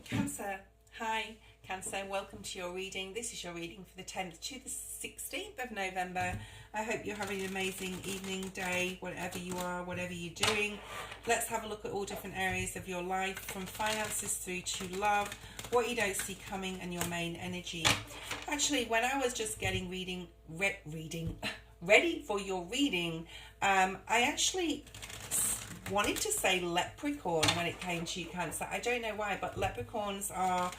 Cancer, hi Cancer, welcome to your reading. This is your reading for the 10th to the 16th of November. I hope you're having an amazing evening, day, whatever you are, whatever you're doing. Let's have a look at all different areas of your life, from finances through to love, what you don't see coming, and your main energy. Actually, when I was just getting ready for your reading, I actually wanted to say leprechaun when it came to you, Cancer. I don't know why, but leprechauns are,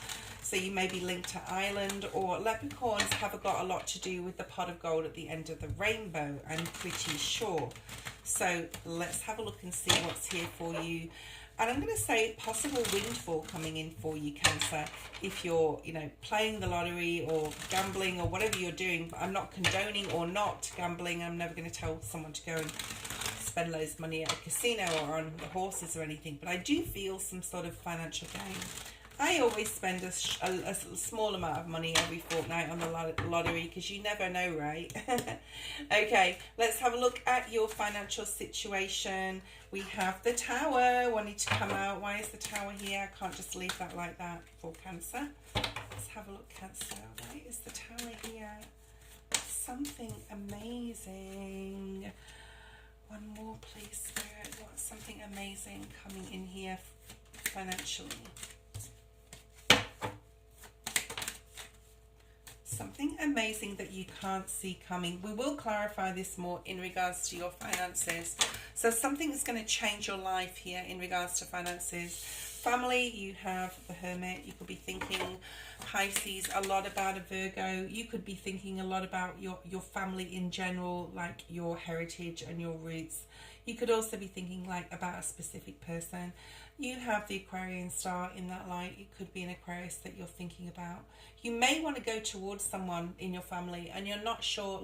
so you may be linked to Ireland, or leprechauns have got a lot to do with the pot of gold at the end of the rainbow, I'm pretty sure. So let's have a look and see what's here for you. And I'm going to say possible windfall coming in for you, Cancer, if you're, playing the lottery or gambling or whatever you're doing. But I'm not condoning or not gambling. I'm never going to tell someone to go and spend loads of money at a casino or on the horses or anything. But I do feel some sort of financial gain. I always spend a small amount of money every fortnight on the lottery, because you never know, right? Okay, let's have a look at your financial situation. We have the Tower wanting to come out. Why is the Tower here? I can't just leave that like that for Cancer. Let's have a look, Cancer. Why is the Tower here? Something amazing. One more, please, Spirit. What's something amazing coming in here financially? Something amazing that you can't see coming. We will clarify this more in regards to your finances. So something is going to change your life here in regards to finances. Family, you have the Hermit. You could be thinking, Pisces, a lot about a Virgo. You could be thinking a lot about your family in general, like your heritage and your roots. You could also be thinking like about a specific person. You have the Aquarian star in that light. It could be an Aquarius that you're thinking about. You may want to go towards someone in your family and you're not sure,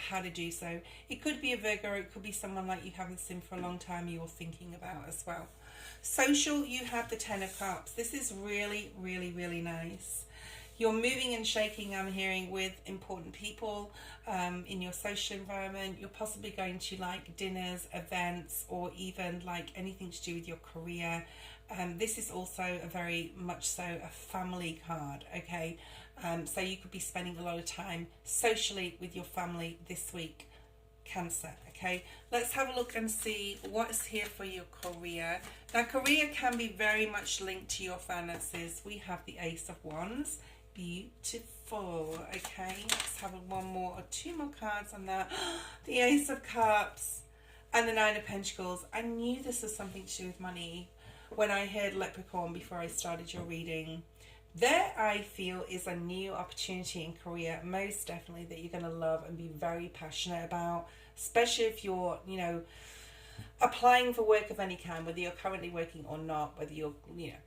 how to do so. It could be a Virgo, or it could be someone like you haven't seen for a long time you're thinking about as well. Social, you have the Ten of Cups. This is really, really, really nice. You're moving and shaking, I'm hearing, with important people in your social environment. You're possibly going to dinners, events, or even anything to do with your career. This is also a very much so a family card, okay? So you could be spending a lot of time socially with your family this week, Cancer, okay? Let's have a look and see what's here for your career. Now, career can be very much linked to your finances. We have the Ace of Wands. Beautiful. Okay, let's have one more or two more cards on that. The Ace of Cups and the Nine of Pentacles. I knew this was something to do with money when I heard Leprechaun before I started your reading. There, I feel, is a new opportunity in career, most definitely, that you're going to love and be very passionate about, especially if you're, applying for work of any kind, whether you're currently working or not, whether you're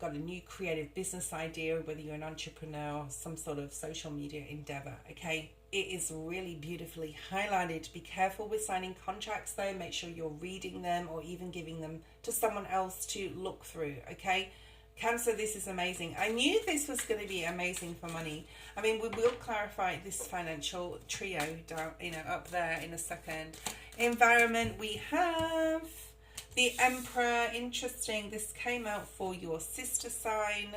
got a new creative business idea, whether you're an entrepreneur, some sort of social media endeavor. Okay, it is really beautifully highlighted. Be careful with signing contracts though. Make sure you're reading them or even giving them to someone else to look through. Okay, Cancer, this is amazing. I knew this was going to be amazing for money. I mean, we will clarify this financial trio down, up there in a second. Environment, we have the Emperor. Interesting. This came out for your sister sign.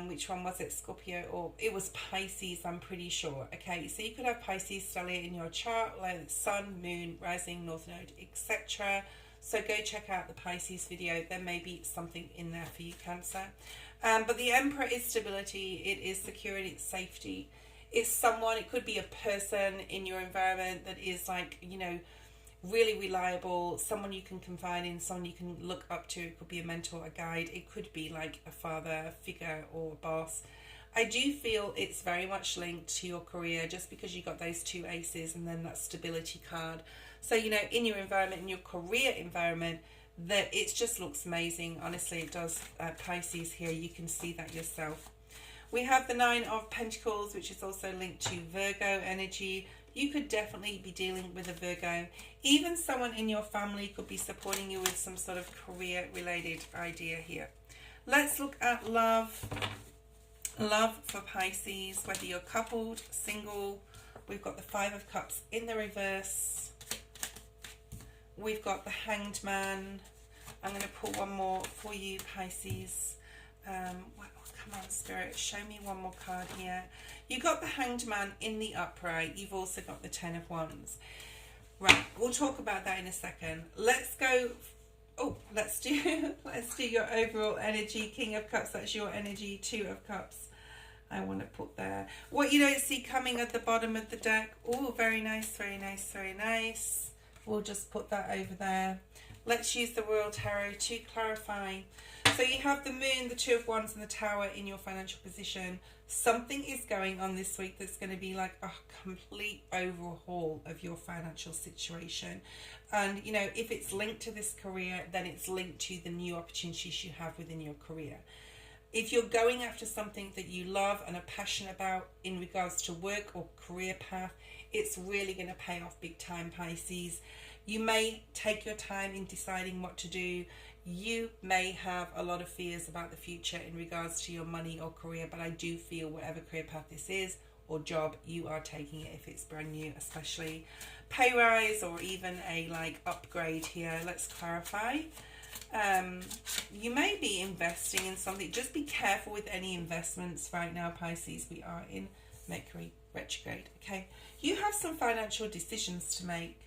Which one was it? Scorpio, or it was Pisces, I'm pretty sure. Okay, so you could have Pisces stellium in your chart, like Sun, Moon, Rising, North Node, etc. So go check out the Pisces video. There may be something in there for you, Cancer. But the Emperor is stability. It is security. It's safety. It's someone, it could be a person in your environment that is really reliable, someone you can confide in, someone you can look up to. It could be a mentor, a guide. It could be like a father figure or a boss. I do feel it's very much linked to your career, just because you got those two aces and then that stability card. So, in your environment, in your career environment, that it just looks amazing. Honestly, it does. Pisces here, you can see that yourself. We have the Nine of Pentacles, which is also linked to Virgo energy. You could definitely be dealing with a Virgo. Even someone in your family could be supporting you with some sort of career-related idea here. Let's look at love. Love for Pisces, whether you're coupled, single. We've got the Five of Cups in the reverse. We've got the Hanged Man. I'm going to pull one more for you, Pisces. Well, come on, Spirit, show me one more card here. You got the Hanged Man in the upright. You've also got the Ten of Wands. Right, we'll talk about that in a second. Let's go. Oh, let's do your overall energy. King of Cups, that's your energy. Two of Cups, I want to put there. What you don't see coming at the bottom of the deck. Oh, very nice, very nice, very nice. We'll just put that over there. Let's use the Royal Tarot to clarify. So you have the Moon, the Two of Wands, and the Tower in your financial position. Something is going on this week that's going to be like a complete overhaul of your financial situation. And, you know, if it's linked to this career, then it's linked to the new opportunities you have within your career. If you're going after something that you love and are passionate about in regards to work or career path, it's really going to pay off big time, Pisces. You may take your time in deciding what to do. You may have a lot of fears about the future in regards to your money or career, but I do feel whatever career path this is or job, you are taking it if it's brand new, especially pay rise or even a like upgrade here. Let's clarify. You may be investing in something. Just be careful with any investments right now, Pisces. We are in Mercury retrograde. Okay, you have some financial decisions to make.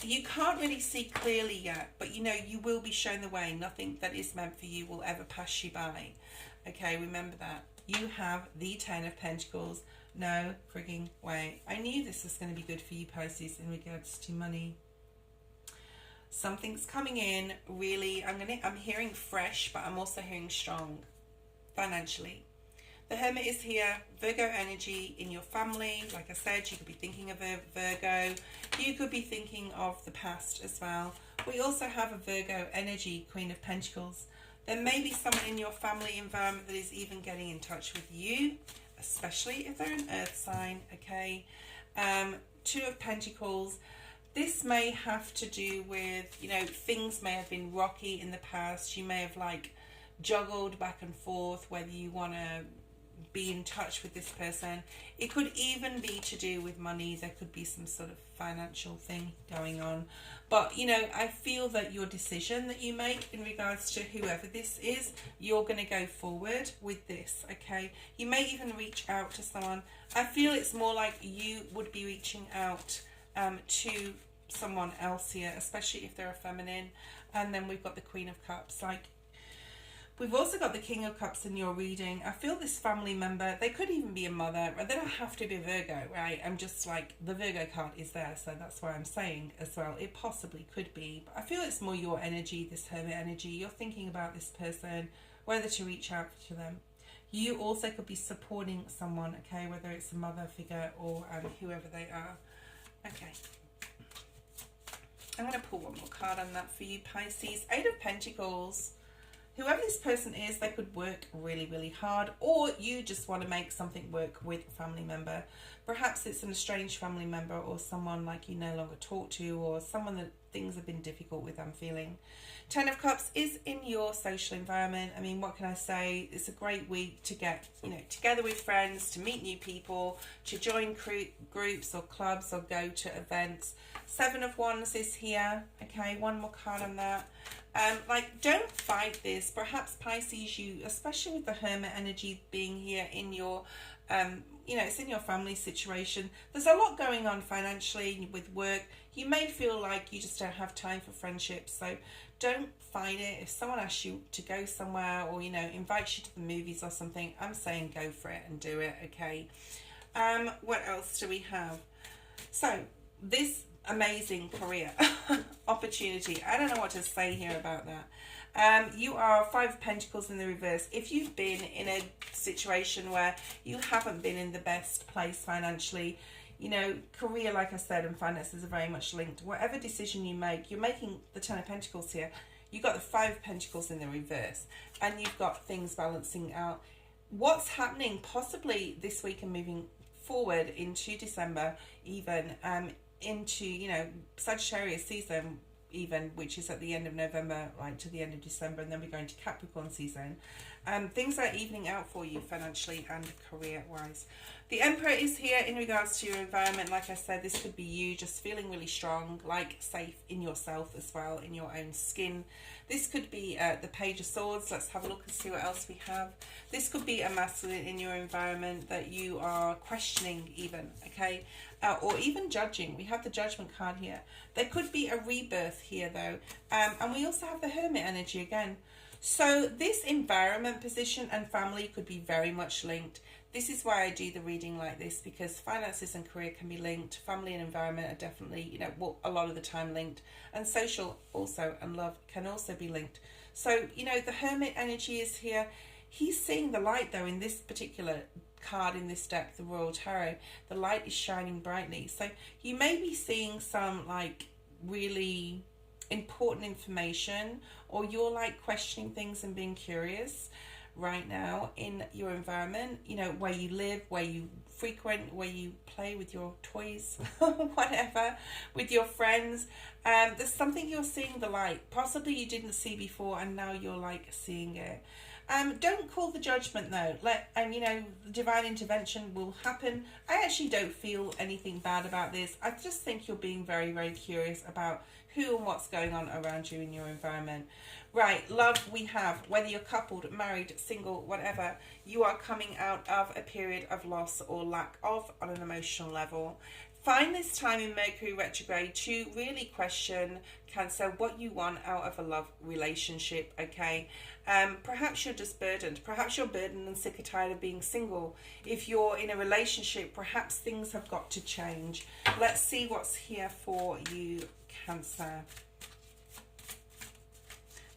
You can't really see clearly yet, but you know you will be shown the way. Nothing that is meant for you will ever pass you by. Okay, remember that. You have the Ten of Pentacles. No frigging way. I knew this was going to be good for you, Pisces, in regards to money. Something's coming in really. I'm hearing fresh, but I'm also hearing strong financially. The Hermit is here. Virgo energy in your family. Like I said, you could be thinking of a Virgo. You could be thinking of the past as well. We also have a Virgo energy, Queen of Pentacles. There may be someone in your family environment that is even getting in touch with you, especially if they're an earth sign, okay? Two of Pentacles. This may have to do with, you know, things may have been rocky in the past. You may have like juggled back and forth whether you want to be in touch with this person. It could even be to do with money. There could be some sort of financial thing going on. But, you know, I feel that your decision that you make in regards to whoever this is, you're going to go forward with this, okay? You may even reach out to someone. I feel it's more like you would be reaching out to someone else here, especially if they're a feminine. And then we've got the Queen of Cups. Like, we've also got the King of Cups in your reading. I feel this family member, they could even be a mother. They don't have to be a Virgo, right? I'm just like, the Virgo card is there, so that's why I'm saying as well. It possibly could be, but I feel it's more your energy, this Hermit energy. You're thinking about this person, whether to reach out to them. You also could be supporting someone, okay, whether it's a mother figure or whoever they are. Okay. I'm going to pull one more card on that for you, Pisces. Eight of Pentacles. Whoever this person is, they could work really, really hard, or you just want to make something work with a family member. Perhaps it's an estranged family member or someone like you no longer talk to, or someone that things have been difficult with, I'm feeling. Ten of Cups is in your social environment. I mean, what can I say? It's a great week to get, you know, together with friends, to meet new people, to join groups or clubs or go to events. Seven of Wands is here. Okay, one more card on that. Like, don't fight this. Perhaps Pisces, you, especially with the Hermit energy being here in your, you know, it's in your family situation. There's a lot going on financially with work. You may feel like you just don't have time for friendships. So don't fight it. If someone asks you to go somewhere or, you know, invites you to the movies or something, I'm saying go for it and do it, okay? What else do we have? So this amazing career opportunity. I don't know what to say here about that. You are Five of Pentacles in the reverse. If you've been in a situation where you haven't been in the best place financially, you know, career, like I said, and finances are very much linked. Whatever decision you make, you're making the Ten of Pentacles here. You've got the Five of Pentacles in the reverse, and you've got things balancing out. What's happening possibly this week and moving forward into December, even into, you know, Sagittarius season, even, which is at the end of November, right to the end of December, and then we're going to Capricorn season. Things are evening out for you financially and career-wise. The Emperor is here in regards to your environment. Like I said, this could be you just feeling really strong, like safe in yourself as well, in your own skin. This could be the Page of Swords. Let's have a look and see what else we have. This could be a masculine in your environment that you are questioning even, okay? Or even judging. We have the Judgment card here. There could be a rebirth here though. And we also have the Hermit energy again. So this environment, position and family could be very much linked. This is why I do the reading like this, because finances and career can be linked. Family and environment are definitely, you know, well, a lot of the time linked. And social also and love can also be linked. So, you know, the Hermit energy is here. He's seeing the light though in this particular card in this deck, the Royal Tarot. The light is shining brightly. So you may be seeing some like really important information, or you're like questioning things and being curious right now in your environment, you know, where you live, where you frequent, where you play with your toys, whatever, with your friends. There's something you're seeing the light, possibly you didn't see before and now you're like seeing it. Don't call the judgment though. You know, divine intervention will happen. I actually don't feel anything bad about this. I just think you're being very, very curious about who and what's going on around you in your environment. Right, love, we have, whether you're coupled, married, single, whatever, you are coming out of a period of loss or lack of on an emotional level. Find this time in Mercury retrograde to really question, Cancer, what you want out of a love relationship, okay? Perhaps you're just burdened. Perhaps you're burdened and sick or tired of being single. If you're in a relationship, perhaps things have got to change. Let's see what's here for you, Cancer.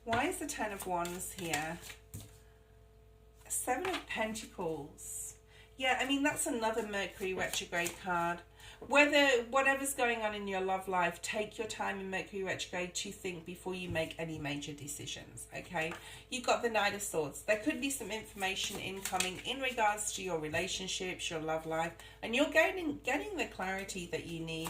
Why is the Ten of Wands here? Seven of Pentacles. Yeah, I mean, that's another Mercury retrograde card. Whatever's going on in your love life, take your time in Mercury retrograde to think before you make any major decisions, okay? You've got the Knight of Swords. There could be some information incoming in regards to your relationships, your love life, and you're getting the clarity that you need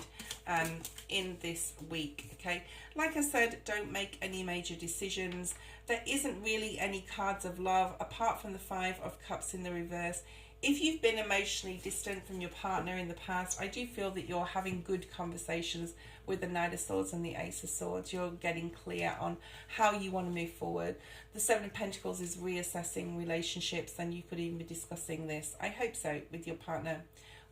in this week, okay? Like I said, don't make any major decisions. There isn't really any cards of love apart from the Five of Cups in the reverse. If you've been emotionally distant from your partner in the past, I do feel that you're having good conversations with the Knight of Swords and the Ace of Swords. You're getting clear on how you want to move forward. The Seven of Pentacles is reassessing relationships, and you could even be discussing this, I hope so, with your partner.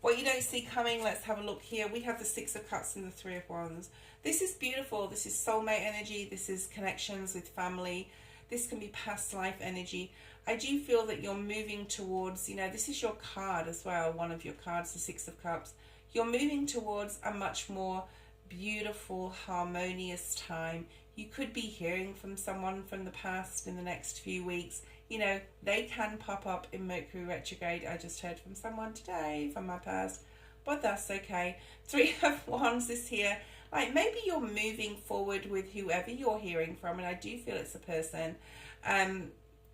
What you don't see coming, let's have a look here. We have the Six of Cups and the Three of Wands. This is beautiful. This is soulmate energy. This is connections with family. This can be past life energy. I do feel that you're moving towards, you know, this is your card as well, one of your cards, the Six of Cups. You're moving towards a much more beautiful, harmonious time. You could be hearing from someone from the past in the next few weeks. You know, they can pop up in Mercury retrograde. I just heard from someone today from my past, but that's okay. Three of Wands is here. Like, maybe you're moving forward with whoever you're hearing from, and I do feel it's a person.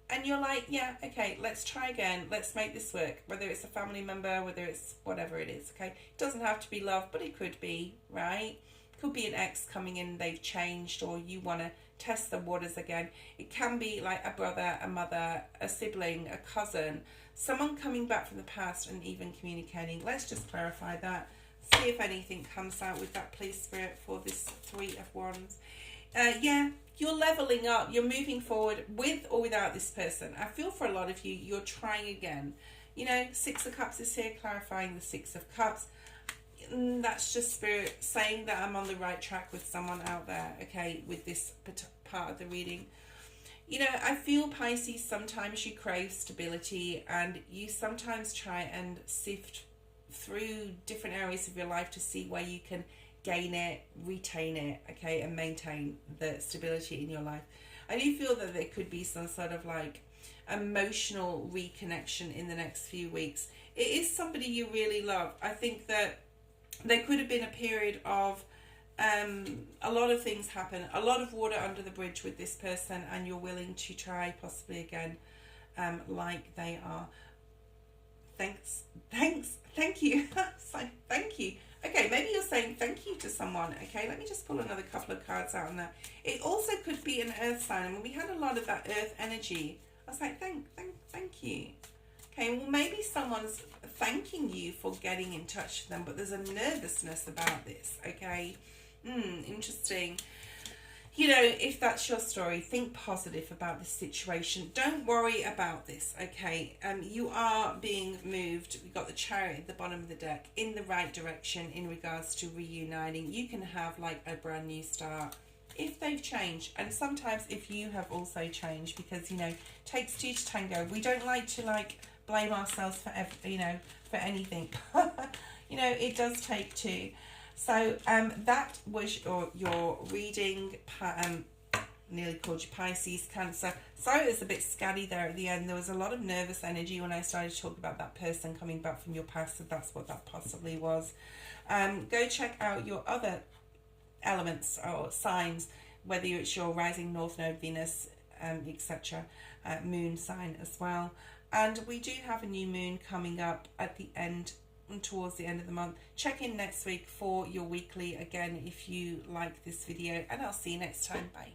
And you're like, yeah, okay, let's try again. Let's make this work. Whether it's a family member, whether it's whatever it is, okay? It doesn't have to be love, but it could be, right? It could be an ex coming in, they've changed, or you want to test the waters again. It can be like a brother, a mother, a sibling, a cousin, someone coming back from the past and even communicating. Let's just clarify that. See if anything comes out with that, please, Spirit, for this Three of Wands. Yeah, you're leveling up. You're moving forward with or without this person. I feel for a lot of you, you're trying again. You know, Six of Cups is here, clarifying the Six of Cups. That's just Spirit saying that I'm on the right track with someone out there, okay, with this part of the reading. You know, I feel, Pisces, sometimes you crave stability, and you sometimes try and sift through different areas of your life to see where you can gain it, retain it, okay, and maintain the stability in your life. I do feel that there could be some sort of like emotional reconnection in the next few weeks. It is somebody you really love. I think that there could have been a period of a lot of things happen, a lot of water under the bridge with this person, and you're willing to try possibly again, like they are. Thank you. So, thank you. Okay, maybe you're saying thank you to someone. Okay, let me just pull another couple of cards out on that. It also could be an earth sign. And when we had a lot of that earth energy, I was like, thank you. Okay, well, maybe someone's thanking you for getting in touch with them, but there's a nervousness about this, okay? Interesting. You know, if that's your story, think positive about this situation. Don't worry about this, okay? You are being moved. We've got the Chariot at the bottom of the deck in the right direction in regards to reuniting. You can have like a brand new start if they've changed, and sometimes if you have also changed, because, you know, it takes two to tango. We don't like to like blame ourselves for for anything. You know, it does take two. So that was your reading. Nearly called you Pisces, Cancer. Sorry, it was a bit scatty there at the end. There was a lot of nervous energy when I started to talk about that person coming back from your past, so that's what that possibly was. Go check out your other elements or signs, whether it's your rising north node, Venus, etc. Moon sign as well. And we do have a new moon coming up at the end, towards the end of the month. Check in next week for your weekly again if you like this video, and I'll see you next time. Bye.